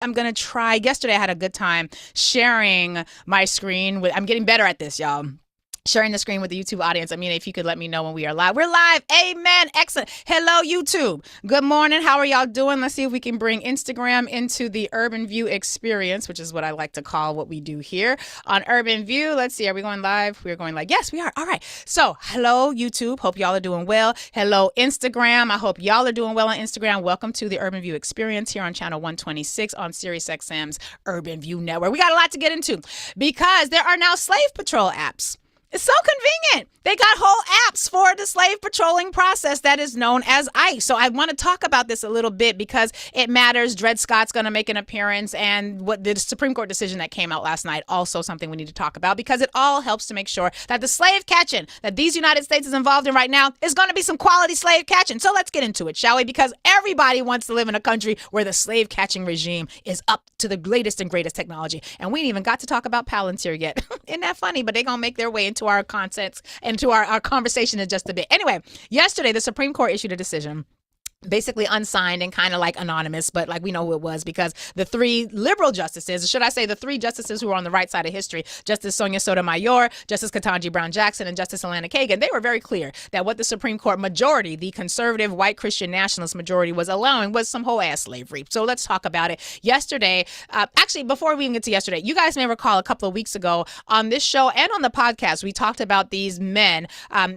I'm going to try. Yesterday, I had a good time sharing my screen with, I'm getting better at this, y'all. Sharing the screen with the YouTube audience. I mean, if you could let me know when we are live. We're live. Amen. Excellent. Hello, YouTube. Good morning. How are y'all doing? Let's see if we can bring Instagram into the Urban View experience, which is what I like to call what we do here on Urban View. Let's see. Are we going live? We're going live. Yes, we are. All right. So, hello, YouTube. Hope y'all are doing well. Hello, Instagram. I hope y'all are doing well on Instagram. Welcome to the Urban View experience here on channel 126 on SiriusXM's Urban View network. We got a lot to get into because there are now slave patrol apps. It's so convenient. They got whole apps for the slave patrolling process that is known as ICE. So I want to talk about this a little bit because it matters. Dred Scott's going to make an appearance, and what the Supreme Court decision that came out last night, also something we need to talk about, because it all helps to make sure that the slave catching that these United States is involved in right now is going to be some quality slave catching. So let's get into it, shall we? Because everybody wants to live in a country where the slave catching regime is up to the latest and greatest technology. And we ain't even got to talk about Palantir yet. Isn't that funny? But they're going to make their way into our contents and to our conversation in just a bit. Anyway, yesterday, the Supreme Court issued a decision, basically unsigned and kind of like anonymous, but like we know who it was, because the three liberal justices, should I say the three justices who were on the right side of history, Justice Sonia Sotomayor, Justice Ketanji Brown Jackson, and Justice Alana Kagan, they were very clear that what the Supreme Court majority, the conservative white Christian nationalist majority, was allowing was some whole ass slavery. So let's talk about it. Yesterday, actually, before we even get to yesterday, you guys may recall a couple of weeks ago on this show and on the podcast, we talked about these men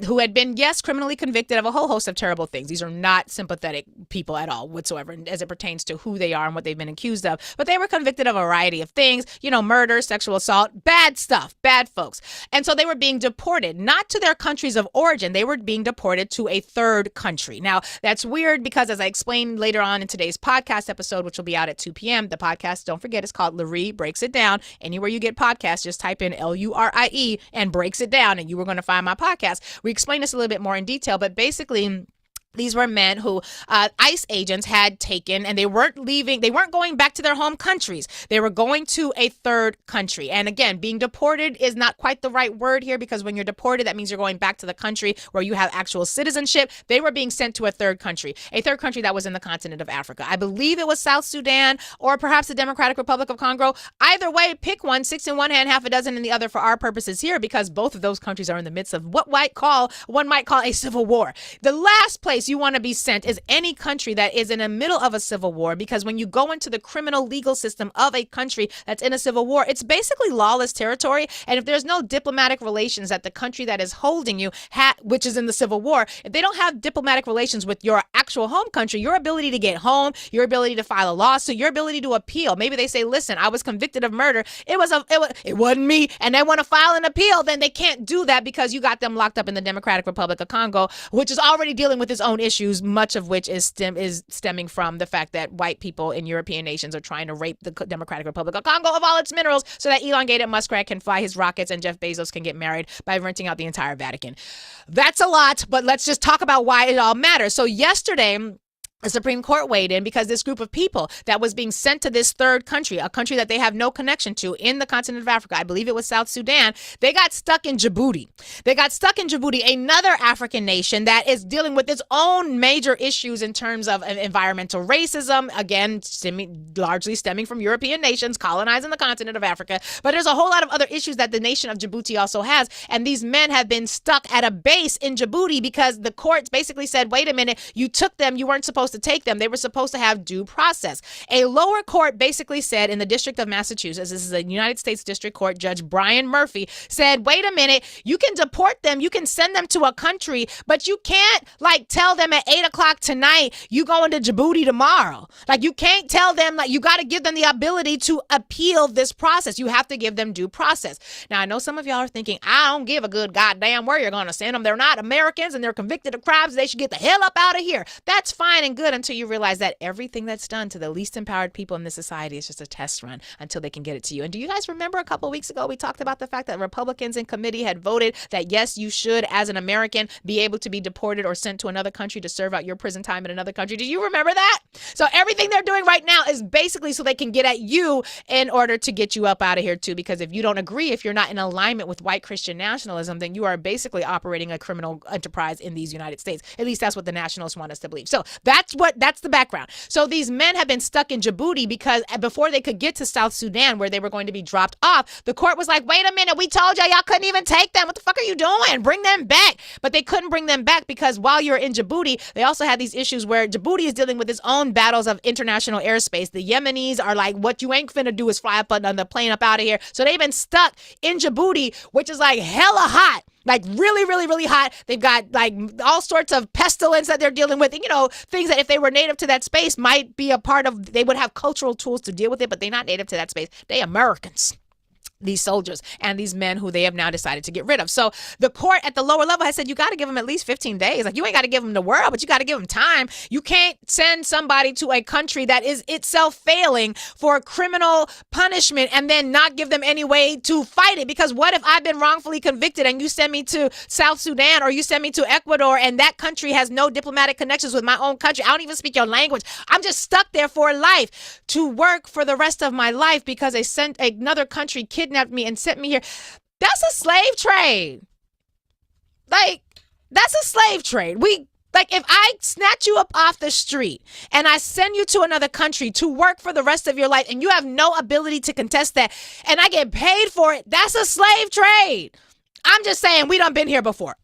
who had been, yes, criminally convicted of a whole host of terrible things. These are not sympathetic people at all whatsoever as it pertains to who they are and what they've been accused of. But they were convicted of a variety of things, murder, sexual assault, bad stuff, bad folks. And so they were being deported, not to their countries of origin. They were being deported to a third country. Now, that's weird because, as I explained later on in today's podcast episode, which will be out at 2 p.m., the podcast, don't forget, is called Lurie Breaks It Down. Anywhere you get podcasts, just type in Lurie and Breaks It Down, and you were going to find my podcast. We explain this a little bit more in detail, but basically, these were men who ICE agents had taken, and they weren't going back to their home countries. They were going to a third country. And again, being deported is not quite the right word here, because when you're deported, that means you're going back to the country where you have actual citizenship. They were being sent to a third country that was in the continent of Africa. I believe it was South Sudan or perhaps the Democratic Republic of Congo. Either way, pick one, 6 in one hand, half a dozen in the other for our purposes here, because both of those countries are in the midst of what one might call a civil war. The last place you want to be sent is any country that is in the middle of a civil war, because when you go into the criminal legal system of a country that's in a civil war, it's basically lawless territory. And if there's no diplomatic relations that the country that is holding you, which is in the civil war, if they don't have diplomatic relations with your actual home country, your ability to get home, your ability to file a lawsuit, your ability to appeal, maybe they say, listen, I was convicted of murder, it wasn't me, and they want to file an appeal, then they can't do that because you got them locked up in the Democratic Republic of Congo, which is already dealing with its own issues, much of which is stemming from the fact that white people in European nations are trying to rape the Democratic Republic of Congo of all its minerals so that elongated muskrat can fly his rockets and Jeff Bezos can get married by renting out the entire Vatican. That's a lot, but let's just talk about why it all matters. So yesterday, the Supreme Court weighed in because this group of people that was being sent to this third country, a country that they have no connection to in the continent of Africa, I believe it was South Sudan, they got stuck in Djibouti. Another African nation that is dealing with its own major issues in terms of environmental racism, again, largely stemming from European nations colonizing the continent of Africa. But there's a whole lot of other issues that the nation of Djibouti also has. And these men have been stuck at a base in Djibouti because the courts basically said, wait a minute, you took them, you weren't supposed to take them. They were supposed to have due process. A lower court basically said in the District of Massachusetts, this is a United States District Court, Judge Brian Murphy said, wait a minute, you can deport them, you can send them to a country, but you can't tell them at 8:00 tonight, you going to Djibouti tomorrow. You can't tell them, you got to give them the ability to appeal this process. You have to give them due process. Now, I know some of y'all are thinking, I don't give a good goddamn where you're going to send them. They're not Americans and they're convicted of crimes. They should get the hell up out of here. That's fine and good until you realize that everything that's done to the least empowered people in this society is just a test run until they can get it to you. And do you guys remember a couple of weeks ago, we talked about the fact that Republicans in committee had voted that, yes, you should, as an American, be able to be deported or sent to another country to serve out your prison time in another country. Do you remember that? So everything they're doing right now is basically so they can get at you in order to get you up out of here too. Because if you don't agree, if you're not in alignment with white Christian nationalism, then you are basically operating a criminal enterprise in these United States. At least that's what the nationalists want us to believe. So that's That's the background. So these men have been stuck in Djibouti because before they could get to South Sudan, where they were going to be dropped off, the court was like, wait a minute, we told y'all couldn't even take them. What the fuck are you doing? Bring them back. But they couldn't bring them back because while you're in Djibouti, they also had these issues where Djibouti is dealing with its own battles of international airspace. The Yemenis are like, what you ain't finna do is fly up on the plane up out of here. So they've been stuck in Djibouti, which is like hella hot. Like really, really, really hot. They've got like all sorts of pestilence that they're dealing with. And, things that if they were native to that space might be a part of, they would have cultural tools to deal with it, but they're not native to that space. They Americans. These soldiers and these men who they have now decided to get rid of. So the court at the lower level has said, you got to give them at least 15 days. Like, you ain't got to give them the world, but you got to give them time. You can't send somebody to a country that is itself failing for criminal punishment and then not give them any way to fight it. Because what if I've been wrongfully convicted and you send me to South Sudan or you send me to Ecuador and that country has no diplomatic connections with my own country? I don't even speak your language. I'm just stuck there for life to work for the rest of my life because they sent another country kidnapped me and sent me here. That's a slave trade. Like, that's a slave trade. If I snatch you up off the street and I send you to another country to work for the rest of your life and you have no ability to contest that and I get paid for it, that's a slave trade. I'm just saying, we done been here before.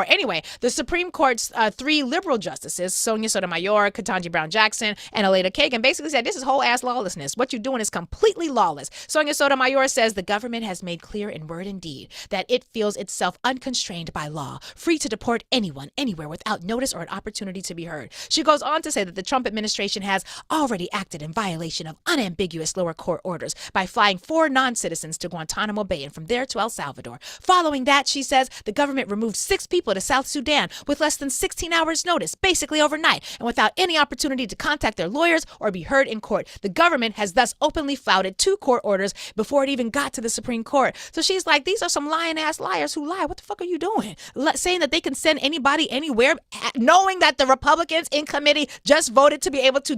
Anyway, the Supreme Court's 3 liberal justices, Sonia Sotomayor, Ketanji Brown Jackson, and Aleda Kagan, basically said this is whole ass lawlessness. What you're doing is completely lawless. Sonia Sotomayor says the government has made clear in word and deed that it feels itself unconstrained by law, free to deport anyone, anywhere, without notice or an opportunity to be heard. She goes on to say that the Trump administration has already acted in violation of unambiguous lower court orders by flying 4 non-citizens to Guantanamo Bay and from there to El Salvador. Following that, she says, the government removed 6 people to South Sudan with less than 16 hours notice, basically overnight, and without any opportunity to contact their lawyers or be heard in court. The government has thus openly flouted 2 court orders before it even got to the Supreme Court. So she's like, these are some lying-ass liars who lie. What the fuck are you doing? Saying that they can send anybody anywhere, knowing that the Republicans in committee just voted to be able to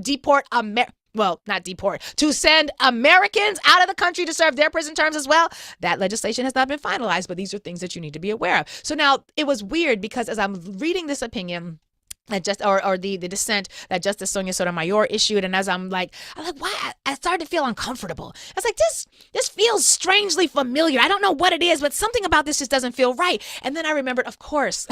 to send Americans out of the country to serve their prison terms as well. That legislation has not been finalized, but these are things that you need to be aware of. So now it was weird because as I'm reading this opinion, the dissent that Justice Sonia Sotomayor issued, and as I'm like, why? I started to feel uncomfortable. I was like, this feels strangely familiar. I don't know what it is, but something about this just doesn't feel right. And then I remembered, of course,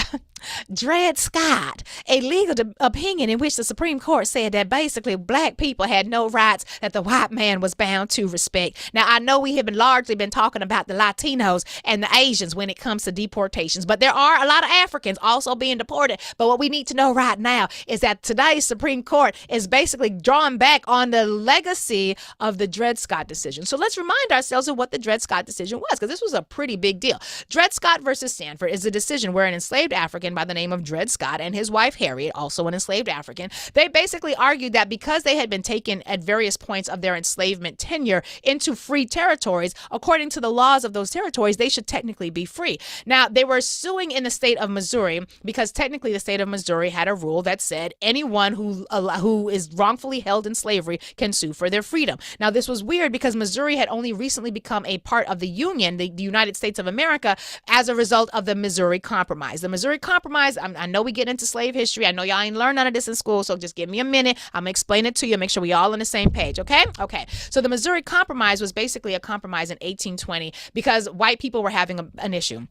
Dred Scott, a legal opinion in which the Supreme Court said that basically black people had no rights that the white man was bound to respect. Now, I know we have largely been talking about the Latinos and the Asians when it comes to deportations, but there are a lot of Africans also being deported. But what we need to know right now is that today's Supreme Court is basically drawing back on the legacy of the Dred Scott decision. So let's remind ourselves of what the Dred Scott decision was, because this was a pretty big deal. Dred Scott versus Sanford is a decision where an enslaved African by the name of Dred Scott and his wife Harriet, also an enslaved African, they basically argued that because they had been taken at various points of their enslavement tenure into free territories, according to the laws of those territories, they should technically be free. Now, they were suing in the state of Missouri because technically the state of Missouri had a rule that said anyone who is wrongfully held in slavery can sue for their freedom. Now, this was weird because Missouri had only recently become a part of the Union, the United States of America, as a result of the Missouri Compromise. The Missouri Compromise, I know we get into slave history. I know y'all ain't learned none of this in school, so just give me a minute. I'm going to explain it to you. Make sure we all on the same page, okay? Okay. So the Missouri Compromise was basically a compromise in 1820 because white people were having an issue.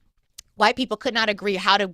White people could not agree how to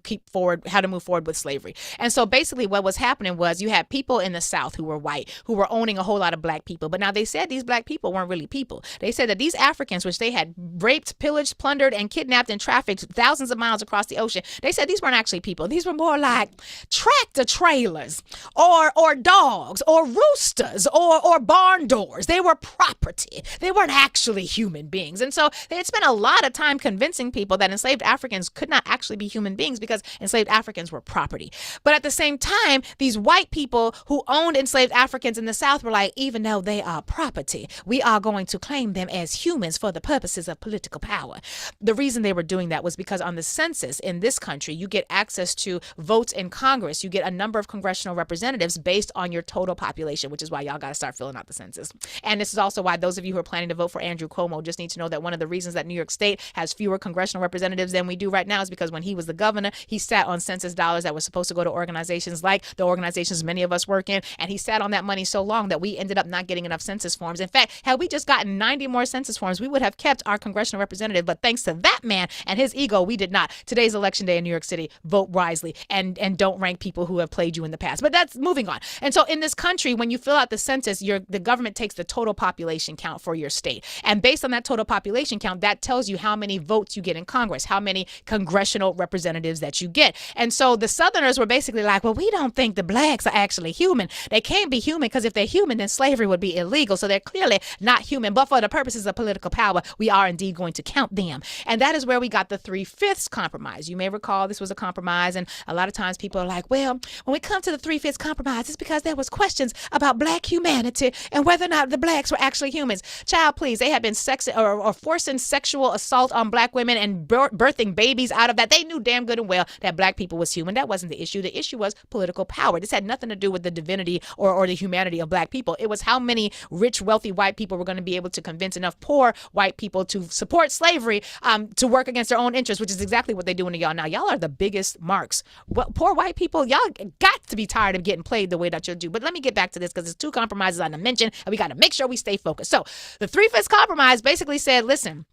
move forward with slavery. And so basically what was happening was you had people in the South who were white, who were owning a whole lot of black people. But now they said these black people weren't really people. They said that these Africans, which they had raped, pillaged, plundered, and kidnapped and trafficked thousands of miles across the ocean, they said these weren't actually people. These were more like tractor trailers or dogs or roosters or barn doors. They were property. They weren't actually human beings. And so they had spent a lot of time convincing people that enslaved Africans could not actually be human beings because enslaved Africans were property. But at the same time, these white people who owned enslaved Africans in the South were like, even though they are property, we are going to claim them as humans for the purposes of political power. The reason they were doing that was because on the census in this country, you get access to votes in Congress. You get a number of congressional representatives based on your total population, which is why y'all got to start filling out the census. And this is also why those of you who are planning to vote for Andrew Cuomo just need to know that one of the reasons that New York State has fewer congressional representatives than we do right right now is because when he was the governor, he sat on census dollars that was supposed to go to organizations like the organizations many of us work in, and he sat on that money so long that we ended up not getting enough census forms. In fact, had we just gotten 90 more census forms, we would have kept our congressional representative, but thanks to that man and his ego, we did not. Today's election day in New York City. Vote wisely and don't rank people who have played you in the past. But that's moving on. And so in this country, when you fill out the census, the government takes the total population count for your state. And based on that total population count, that tells you how many votes you get in Congress, how many congressional representatives that you get. And so the Southerners were basically like, well, we don't think the blacks are actually human. They can't be human because if they're human, then slavery would be illegal. So they're clearly not human. But for the purposes of political power, we are indeed going to count them. And that is where we got the 3/5 compromise. You may recall this was a compromise. And a lot of times people are like, well, when we come to the 3/5 compromise, it's because there was questions about black humanity and whether or not the blacks were actually humans. Child, please, they had been or forcing sexual assault on black women and birthing babies out of that. They knew damn good and well that black people was human. That wasn't the issue. The issue was political power. This had nothing to do with the divinity or the humanity of black people. It was how many rich, wealthy white people were going to be able to convince enough poor white people to support slavery to work against their own interests, which is exactly what they're doing to y'all now. Y'all are the biggest marks. Well, poor white people, y'all got to be tired of getting played the way that you do. But let me get back to this because there's two compromises I mentioned, and we got to make sure we stay focused. So the 3/5 compromise basically said, listen,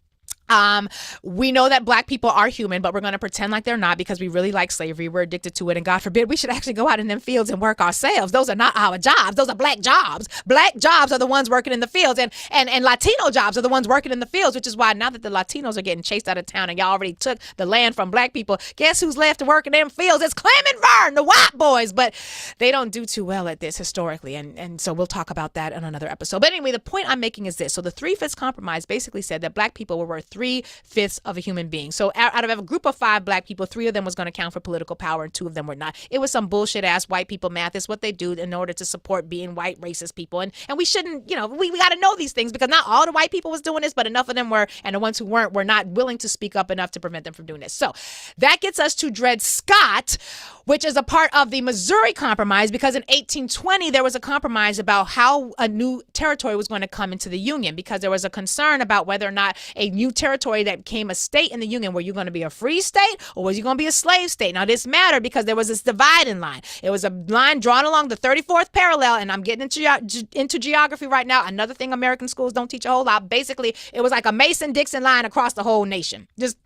we know that black people are human, but we're going to pretend like they're not because we really like slavery. We're addicted to it. And God forbid we should actually go out in them fields and work ourselves. Those are not our jobs. Those are black jobs. Black jobs are the ones working in the fields and Latino jobs are the ones working in the fields, which is why now that the Latinos are getting chased out of town and y'all already took the land from black people, guess who's left to work in them fields? It's Clem and Vern, the white boys, but they don't do too well at this historically. And so we'll talk about that in another episode. But anyway, the point I'm making is this. So the 3/5 compromise basically said that black people were worth 3/5 of a human being. So out of a group of 5 black people, 3 of them was going to count for political power and 2 of them were not. It was some bullshit ass white people math. It's what they do in order to support being white racist people. And we shouldn't, we got to know these things because not all the white people was doing this, but enough of them were, and the ones who weren't were not willing to speak up enough to prevent them from doing this. So that gets us to Dred Scott, which is a part of the Missouri Compromise, because in 1820, there was a compromise about how a new territory was going to come into the Union, because there was a concern about whether or not a new territory that became a state in the Union, were you going to be a free state or was you going to be a slave state? Now, this mattered because there was this dividing line. It was a line drawn along the 34th parallel, and I'm getting into geography right now. Another thing American schools don't teach a whole lot. Basically, it was like a Mason-Dixon line across the whole nation. Just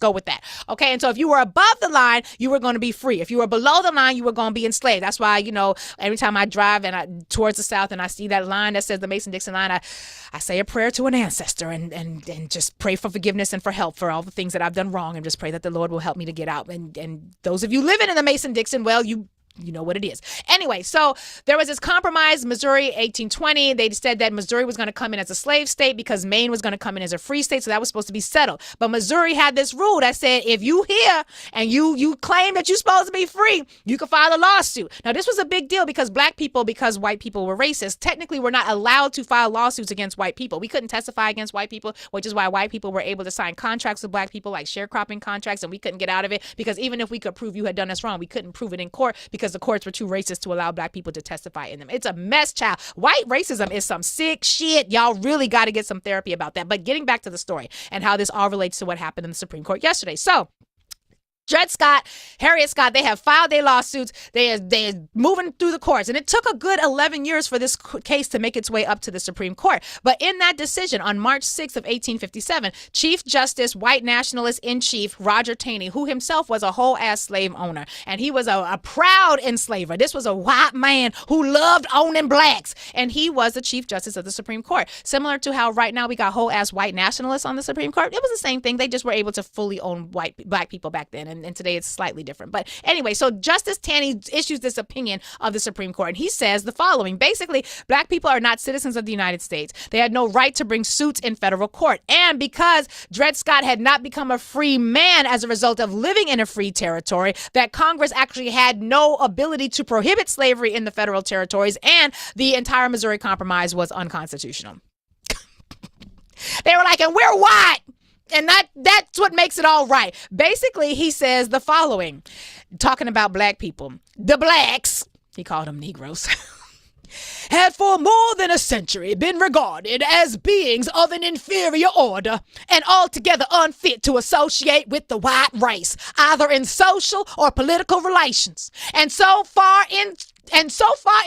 go with that. Okay. And so if you were above the line, you were going to be free. If you were below the line, you were going to be enslaved. That's why, every time I drive towards the South and I see that line that says the Mason-Dixon line, I say a prayer to an ancestor and just pray for forgiveness and for help for all the things that I've done wrong, and just pray that the Lord will help me to get out. And those of you living in the Mason-Dixon, well, you know what it is. Anyway, so there was this compromise, Missouri, 1820. They said that Missouri was going to come in as a slave state because Maine was going to come in as a free state. So that was supposed to be settled. But Missouri had this rule that said, if you here and you claim that you're supposed to be free, you can file a lawsuit. Now, this was a big deal because black people, because white people were racist, technically were not allowed to file lawsuits against white people. We couldn't testify against white people, which is why white people were able to sign contracts with black people, like sharecropping contracts, and we couldn't get out of it because even if we could prove you had done us wrong, we couldn't prove it in court because the courts were too racist to allow black people to testify in them. It's a mess, child. White racism is some sick shit. Y'all really got to get some therapy about that. But getting back to the story and how this all relates to what happened in the Supreme Court yesterday. So Dred Scott, Harriet Scott, they have filed their lawsuits. They're moving through the courts. And it took a good 11 years for this case to make its way up to the Supreme Court. But in that decision, on March 6th of 1857, Chief Justice, white nationalist in chief, Roger Taney, who himself was a whole-ass slave owner, and he was a proud enslaver. This was a white man who loved owning blacks. And he was the Chief Justice of the Supreme Court. Similar to how right now we got whole-ass white nationalists on the Supreme Court. It was the same thing. They just were able to fully own black people back then. And today it's slightly different. But anyway, so Justice Taney issues this opinion of the Supreme Court. And he says the following. Basically, black people are not citizens of the United States. They had no right to bring suits in federal court. And because Dred Scott had not become a free man as a result of living in a free territory, that Congress actually had no ability to prohibit slavery in the federal territories, and the entire Missouri Compromise was unconstitutional. They were like, and we're white. And that's what makes it all right. Basically, he says the following, talking about black people. The blacks, he called them Negroes. had for more than a century been regarded as beings of an inferior order and altogether unfit to associate with the white race, either in social or political relations, and so far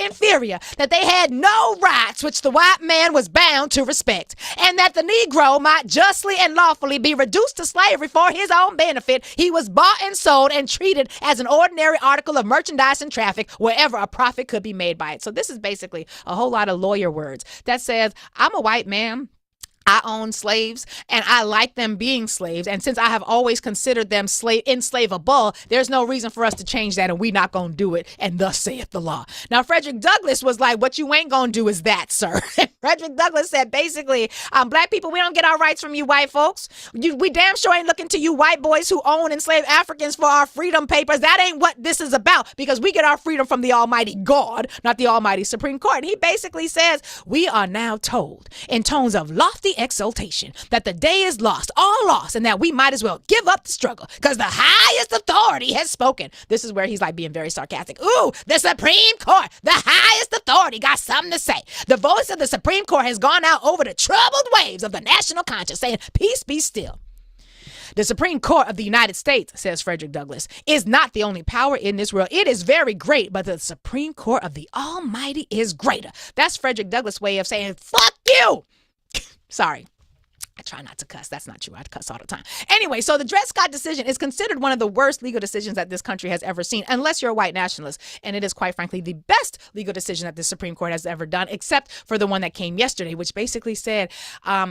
inferior that they had no rights which the white man was bound to respect, and that the Negro might justly and lawfully be reduced to slavery for his own benefit. He was bought and sold and treated as an ordinary article of merchandise and traffic wherever a profit could be made by it. So this is basically a whole lot of lawyer words that says, I'm a white man, I own slaves, and I like them being slaves. And since I have always considered them enslavable, there's no reason for us to change that, and we're not going to do it. And thus saith the law. Now, Frederick Douglass was like, what you ain't going to do is that, sir. Frederick Douglass said, basically, black people, we don't get our rights from you white folks. We damn sure ain't looking to you white boys who own enslaved Africans for our freedom papers. That ain't what this is about, because we get our freedom from the Almighty God, not the Almighty Supreme Court. And he basically says, we are now told in tones of lofty exultation that the day is lost, all lost, and that we might as well give up the struggle because the highest authority has spoken. This is where he's like being very sarcastic. Ooh, the Supreme Court, the highest authority, got something to say. The voice of the Supreme Court has gone out over the troubled waves of the national conscience, saying, peace be still. The Supreme Court of the United States, says Frederick Douglass, is not the only power in this world. It is very great, but the Supreme Court of the Almighty is greater. That's Frederick Douglass' way of saying, fuck you. Sorry. I try not to cuss. That's not true. I cuss all the time. Anyway, so the Dred Scott decision is considered one of the worst legal decisions that this country has ever seen, unless you're a white nationalist. And it is, quite frankly, the best legal decision that the Supreme Court has ever done, except for the one that came yesterday, which basically said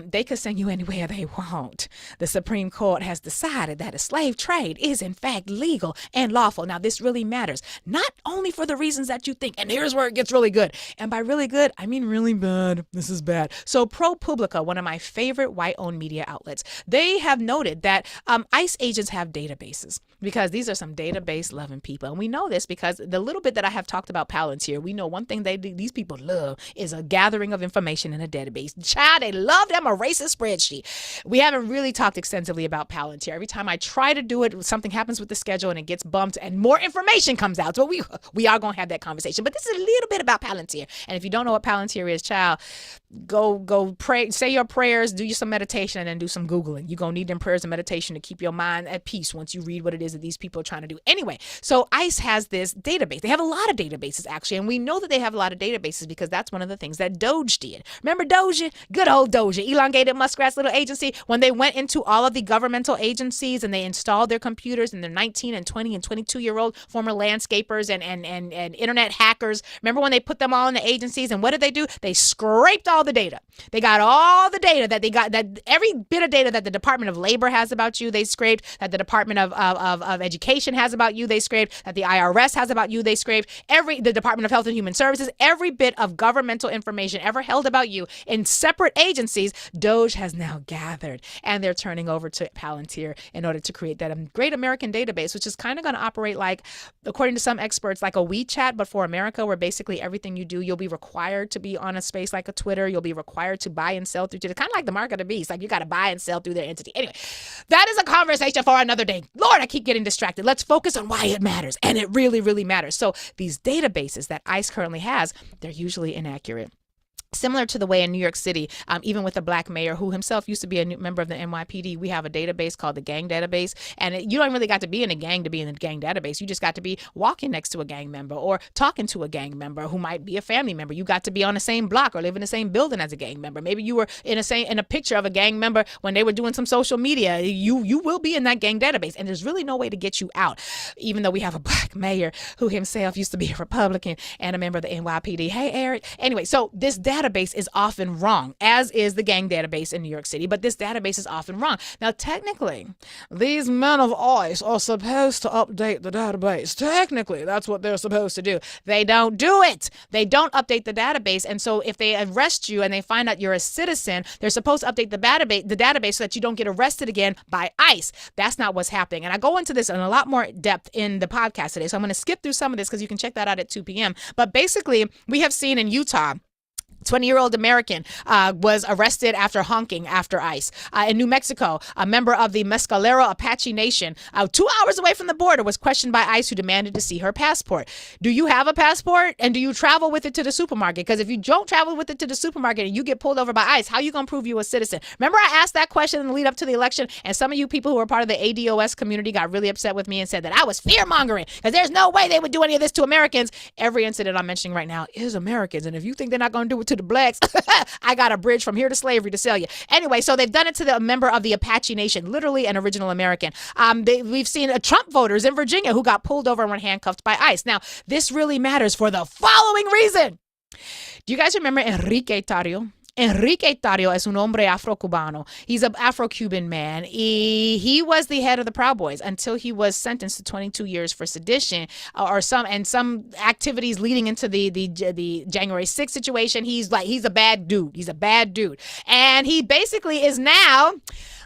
they could send you anywhere they want. The Supreme Court has decided that a slave trade is, in fact, legal and lawful. Now, this really matters, not only for the reasons that you think. And here's where it gets really good. And by really good, I mean really bad. This is bad. So ProPublica, one of my favorite white-owned media outlets, they have noted that ICE agents have databases, because these are some database-loving people. And we know this because the little bit that I have talked about Palantir, we know one thing these people love is a gathering of information in a database. Child, they love them a racist spreadsheet. We haven't really talked extensively about Palantir. Every time I try to do it, something happens with the schedule and it gets bumped and more information comes out. So we are going to have that conversation. But this is a little bit about Palantir. And if you don't know what Palantir is, child, go pray, say your prayers, do you some meditation, and then do some Googling. You're going to need them prayers and meditation to keep your mind at peace once you read what it is that these people are trying to do. Anyway, so ICE has this database. They have a lot of databases, actually, and we know that they have a lot of databases because that's one of the things that Doge did. Remember Doge? Good old Doge, elongated muskrat's little agency, when they went into all of the governmental agencies and they installed their computers, and their 19 and 20 and 22-year-old former landscapers and internet hackers. Remember when they put them all in the agencies, and what did they do? They scraped all the data. They got all the data that they got, that every bit of data that the Department of Labor has about you, they scraped, that the Department of Education has about you, they scraped, that the IRS has about you, they scraped, the Department of Health and Human Services, every bit of governmental information ever held about you in separate agencies, Doge has now gathered, and they're turning over to Palantir in order to create that great American database, which is kind of going to operate like, according to some experts, like a WeChat, but for America, where basically everything you do, you'll be required to be on a space like a Twitter, you'll be required to buy and sell through Twitter, kind of like the mark of the beast, like you got to buy and sell through their entity. Anyway, that is a conversation for another day. Lord, I keep getting distracted. Let's focus on why it matters. And it really, really matters. So these databases that ICE currently has, they're usually inaccurate. Similar to the way in New York City, even with a black mayor who himself used to be a member of the NYPD, we have a database called the gang database. And you don't really got to be in a gang to be in the gang database. You just got to be walking next to a gang member or talking to a gang member who might be a family member. You got to be on the same block or live in the same building as a gang member. Maybe you were in a picture of a gang member when they were doing some social media. You will be in that gang database. And there's really no way to get you out, even though we have a black mayor who himself used to be a Republican and a member of the NYPD. Hey, Eric. Anyway, so this database is often wrong, as is the gang database in New York City, but this database is often wrong. Now, technically, these men of ICE are supposed to update the database. Technically, that's what they're supposed to do. They don't do it. They don't update the database, and so if they arrest you and they find out you're a citizen, they're supposed to update the database so that you don't get arrested again by ICE. That's not what's happening, and I go into this in a lot more depth in the podcast today, so I'm going to skip through some of this because you can check that out at 2 p.m., but basically, we have seen in Utah 20-year-old American was arrested after honking after ICE. In New Mexico, a member of the Mescalero Apache Nation, 2 hours away from the border, was questioned by ICE, who demanded to see her passport. Do you have a passport, and do you travel with it to the supermarket? Because if you don't travel with it to the supermarket and you get pulled over by ICE, how are you going to prove you a citizen? Remember, I asked that question in the lead up to the election, and some of you people who were part of the ADOS community got really upset with me and said that I was fear-mongering because there's no way they would do any of this to Americans. Every incident I'm mentioning right now is Americans, and if you think they're not going to do it to the blacks, I got a bridge from here to slavery to sell you. Anyway, so they've done it to the member of the Apache Nation, literally an original American. We've seen Trump voters in Virginia who got pulled over and were handcuffed by ICE. Now, this really matters for the following reason. Do you guys remember Enrique Tarrio? Enrique Tarrio es un hombre afro-cubano. He's an Afro-Cuban man. He was the head of the Proud Boys until he was sentenced to 22 years for sedition or some activities leading into the January 6th situation. He's a bad dude. He's a bad dude. And he basically is now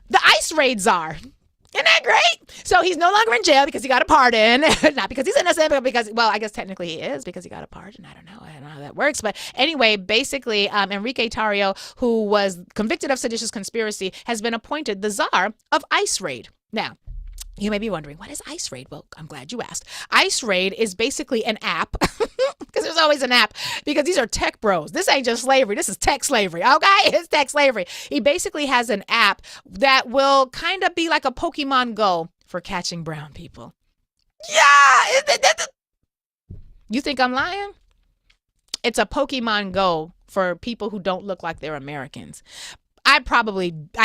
the ICE raid czar. Isn't that great? So he's no longer in jail because he got a pardon. Not because he's innocent, but because, well, I guess technically he is because he got a pardon. I don't know how that works. But anyway, basically, Enrique Tarrio, who was convicted of seditious conspiracy, has been appointed the czar of ICE raid. Now, you may be wondering, what is ICE raid? Well, I'm glad you asked. ICE raid is basically an app, because there's always an app, because these are tech bros. This ain't just slavery. This is tech slavery, okay? It's tech slavery. He basically has an app that will kind of be like a Pokemon Go for catching brown people. Yeah! You think I'm lying? It's a Pokemon Go for people who don't look like they're Americans. I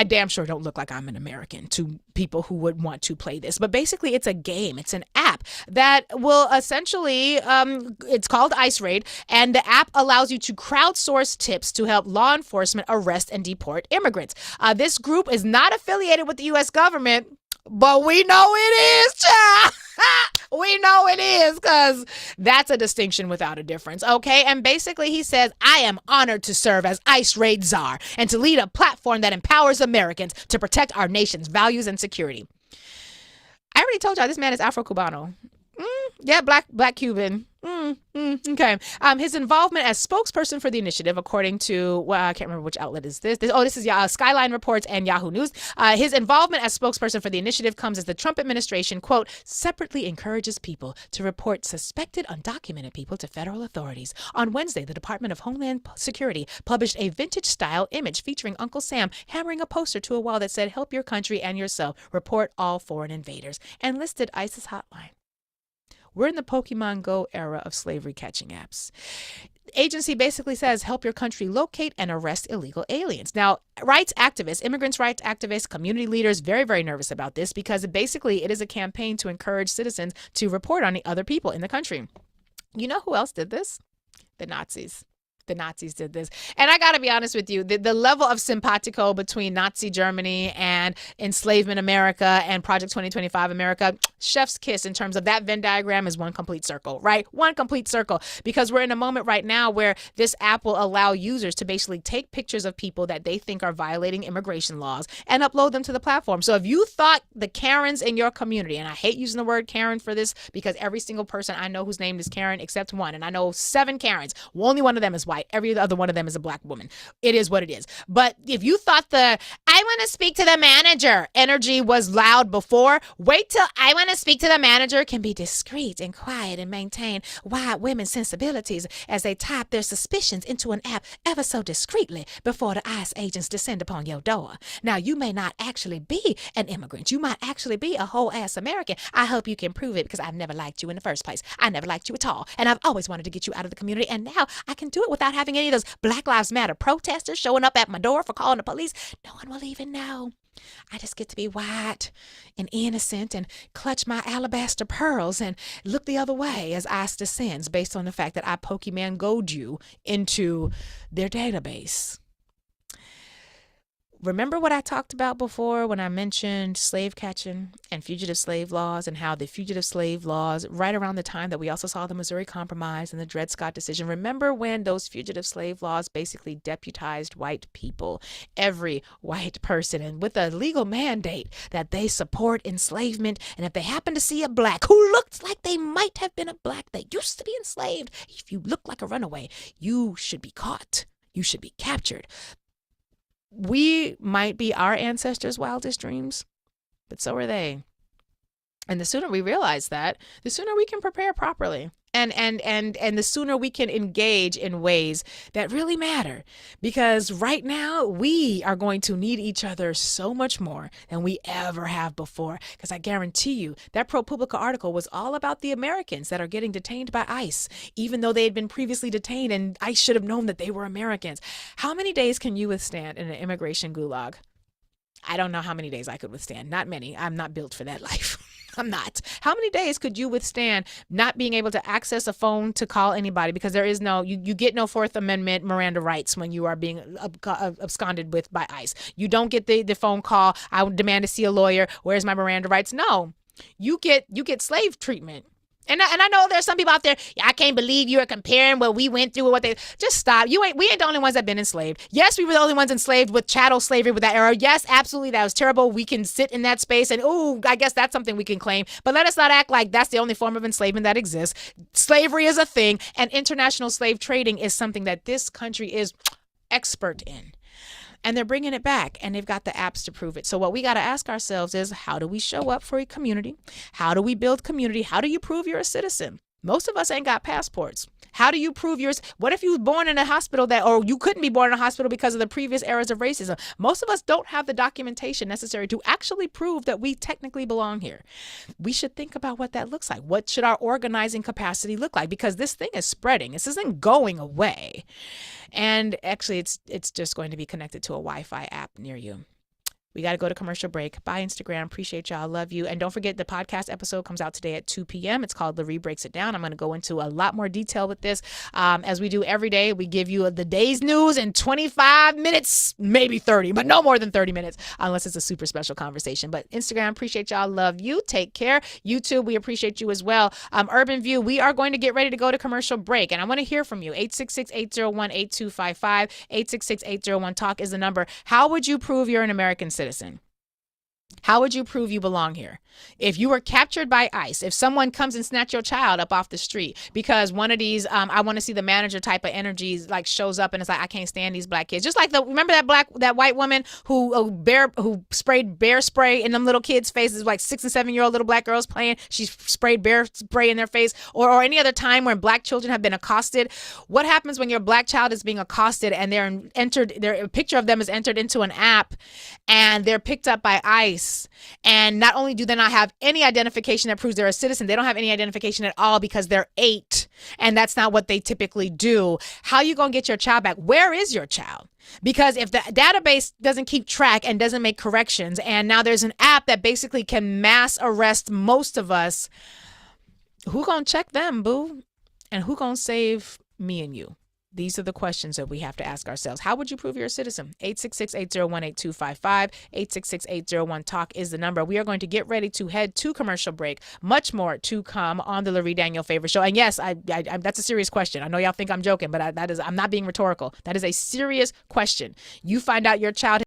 damn sure don't look like I'm an American to people who would want to play this. But basically, it's a game. It's an app that will essentially, it's called ICE Raid, and the app allows you to crowdsource tips to help law enforcement arrest and deport immigrants. This group is not affiliated with the U.S. government, but we know it is, child. We know it is, because that's a distinction without a difference, okay? And basically he says, I am honored to serve as ICE Raid Czar and to lead a platform that empowers Americans to protect our nation's values and security. I already told y'all this man is Afro-Cubano. Yeah, black Cuban. Okay. His involvement as spokesperson for the initiative, according to, I can't remember which outlet is this. This is Skyline Reports and Yahoo News. His involvement as spokesperson for the initiative comes as the Trump administration, quote, separately encourages people to report suspected undocumented people to federal authorities. On Wednesday, the Department of Homeland Security published a vintage-style image featuring Uncle Sam hammering a poster to a wall that said, help your country and yourself, report all foreign invaders, and listed ICE's hotline. We're in the Pokemon Go era of slavery catching apps. Agency basically says, help your country locate and arrest illegal aliens. Now, rights activists, immigrants' rights activists, community leaders, very, very nervous about this because basically it is a campaign to encourage citizens to report on the other people in the country. You know who else did this? The Nazis. The Nazis did this. And I got to be honest with you, the level of simpatico between Nazi Germany and enslavement America and Project 2025 America, chef's kiss in terms of that Venn diagram is one complete circle, right? One complete circle, because we're in a moment right now where this app will allow users to basically take pictures of people that they think are violating immigration laws and upload them to the platform. So if you thought the Karens in your community, and I hate using the word Karen for this because every single person I know whose name is Karen except one, and I know 7 Karens, well, only one of them is white. Every other one of them is a black woman. It is what it is. But if you thought the I want to speak to the manager energy was loud before, wait till I want to speak to the manager can be discreet and quiet and maintain white women's sensibilities as they type their suspicions into an app ever so discreetly before the ICE agents descend upon your door. Now, you may not actually be an immigrant. You might actually be a whole ass American. I hope you can prove it because I've never liked you in the first place. I never liked you at all. And I've always wanted to get you out of the community. And now I can do it without having any of those Black Lives Matter protesters showing up at my door for calling the police. No one will even know. I just get to be white and innocent and clutch my alabaster pearls and look the other way as ICE descends based on the fact that I Pokemon Go'd you into their database. Remember what I talked about before when I mentioned slave catching and fugitive slave laws and how the fugitive slave laws, right around the time that we also saw the Missouri Compromise and the Dred Scott decision, remember when those fugitive slave laws basically deputized white people, every white person, and with a legal mandate that they support enslavement. And if they happen to see a black who looked like they might have been a black that used to be enslaved, if you look like a runaway, you should be caught. You should be captured. We might be our ancestors' wildest dreams, but so are they. And the sooner we realize that, the sooner we can prepare properly. And the sooner we can engage in ways that really matter. Because right now, we are going to need each other so much more than we ever have before. Because I guarantee you, that ProPublica article was all about the Americans that are getting detained by ICE, even though they had been previously detained and ICE should have known that they were Americans. How many days can you withstand in an immigration gulag? I don't know how many days I could withstand. Not many. I'm not built for that life. I'm not. How many days could you withstand not being able to access a phone to call anybody because there is no, you get no Fourth Amendment Miranda rights when you are being absconded with by ICE. You don't get the phone call, I would demand to see a lawyer, where's my Miranda rights? No, you get slave treatment. And I know there's some people out there, I can't believe you are comparing what we went through with what they, just stop. We ain't the only ones that have been enslaved. Yes, we were the only ones enslaved with chattel slavery with that era. Yes, absolutely, that was terrible. We can sit in that space and, I guess that's something we can claim. But let us not act like that's the only form of enslavement that exists. Slavery is a thing, and international slave trading is something that this country is expert in. And they're bringing it back, and they've got the apps to prove it. So what we got to ask ourselves is, how do we show up for a community? How do we build community? How do you prove you're a citizen? Most of us ain't got passports. How do you prove yours? What if you were born in a hospital or you couldn't be born in a hospital because of the previous eras of racism? Most of us don't have the documentation necessary to actually prove that we technically belong here. We should think about what that looks like. What should our organizing capacity look like? Because this thing is spreading. This isn't going away. And actually, it's just going to be connected to a Wi-Fi app near you. We got to go to commercial break. Bye, Instagram. Appreciate y'all. Love you. And don't forget, the podcast episode comes out today at 2 p.m. It's called Lurie Breaks It Down. I'm going to go into a lot more detail with this. As we do every day, we give you the day's news in 25 minutes, maybe 30, but no more than 30 minutes, unless it's a super special conversation. But Instagram, appreciate y'all. Love you. Take care. YouTube, we appreciate you as well. Urban View, we are going to get ready to go to commercial break. And I want to hear from you. 866-801-8255. 866-801-TALK is the number. How would you prove you're an American citizen? How would you prove you belong here? If you were captured by ICE, if someone comes and snatch your child up off the street because one of these, I want to see the manager type of energies like shows up and it's like, I can't stand these black kids. Just like remember that white woman who sprayed bear spray in them little kids' faces, like 6 and 7 year old little black girls playing. She sprayed bear spray in their face, or any other time when black children have been accosted. What happens when your black child is being accosted and a picture of them is entered into an app and they're picked up by ICE? And not only do they not have any identification that proves they're a citizen, they don't have any identification at all because they're 8 and that's not what they typically do. How you gonna get your child back? Where is your child? Because if the database doesn't keep track and doesn't make corrections, and now there's an app that basically can mass arrest most of us, who gonna check them, boo? And who gonna save me and you? These are the questions that we have to ask ourselves. How would you prove you're a citizen? 866-801-8255. 866-801-TALK is the number. We are going to get ready to head to commercial break. Much more to come on the Lurie Daniel Favor Show. And yes, I that's a serious question. I know y'all think I'm joking, but I'm not being rhetorical. That is a serious question. You find out your child